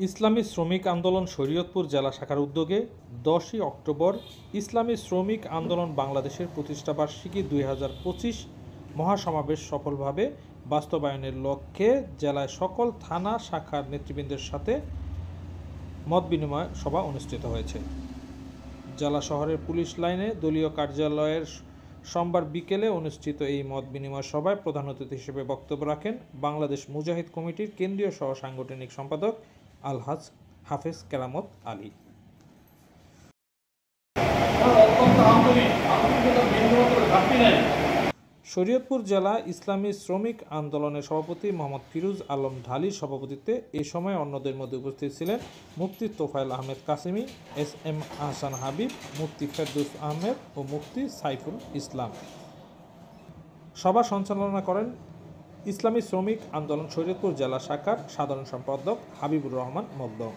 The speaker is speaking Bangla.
ইসলামী শ্রমিক আন্দোলন শরীয়তপুর জেলা শাখার উদ্যোগে 10ই অক্টোবর ইসলামী শ্রমিক আন্দোলন বাংলাদেশের প্রতিষ্ঠাবার্ষিকী 2025 মহাসমাবেশ সফলভাবে বাস্তবায়নের লক্ষ্যে জেলায় সকল থানা শাখার নেতৃবৃন্দের সাথে মতবিনিময় সভা অনুষ্ঠিত হয়েছে। জেলা শহরের পুলিশ লাইনে দলীয় কার্যালয়ের সোমবার বিকেলে অনুষ্ঠিত এই মত বিনিময় সভায় প্রধান অতিথি হিসেবে বক্তব্য রাখেন বাংলাদেশ মুজাহিদ কমিটির কেন্দ্রীয় সহ সাংগঠনিক সম্পাদক আলহাজ হাফেজ কেরামত আলী। শরীয়তপুর জেলা ইসলামী শ্রমিক আন্দোলনের সভাপতি মোহাম্মদ ফিরোজ আলম ঢালির সভাপতিত্বে এ সময় অন্যদের মধ্যে উপস্থিত ছিলেন মুফতি তোফায়েল আহমেদ কাসেমি, এস.এম. আহসান হাবিব, মুফতি ফেরদৌস আহমেদ ও মুফতি সাইফুল ইসলাম। সভা সঞ্চালনা করেন ইসলামী শ্রমিক আন্দোলন শরীয়তপুর জেলা শাখার সাধারণ সম্পাদক হাবিবুর রহমান মকদম।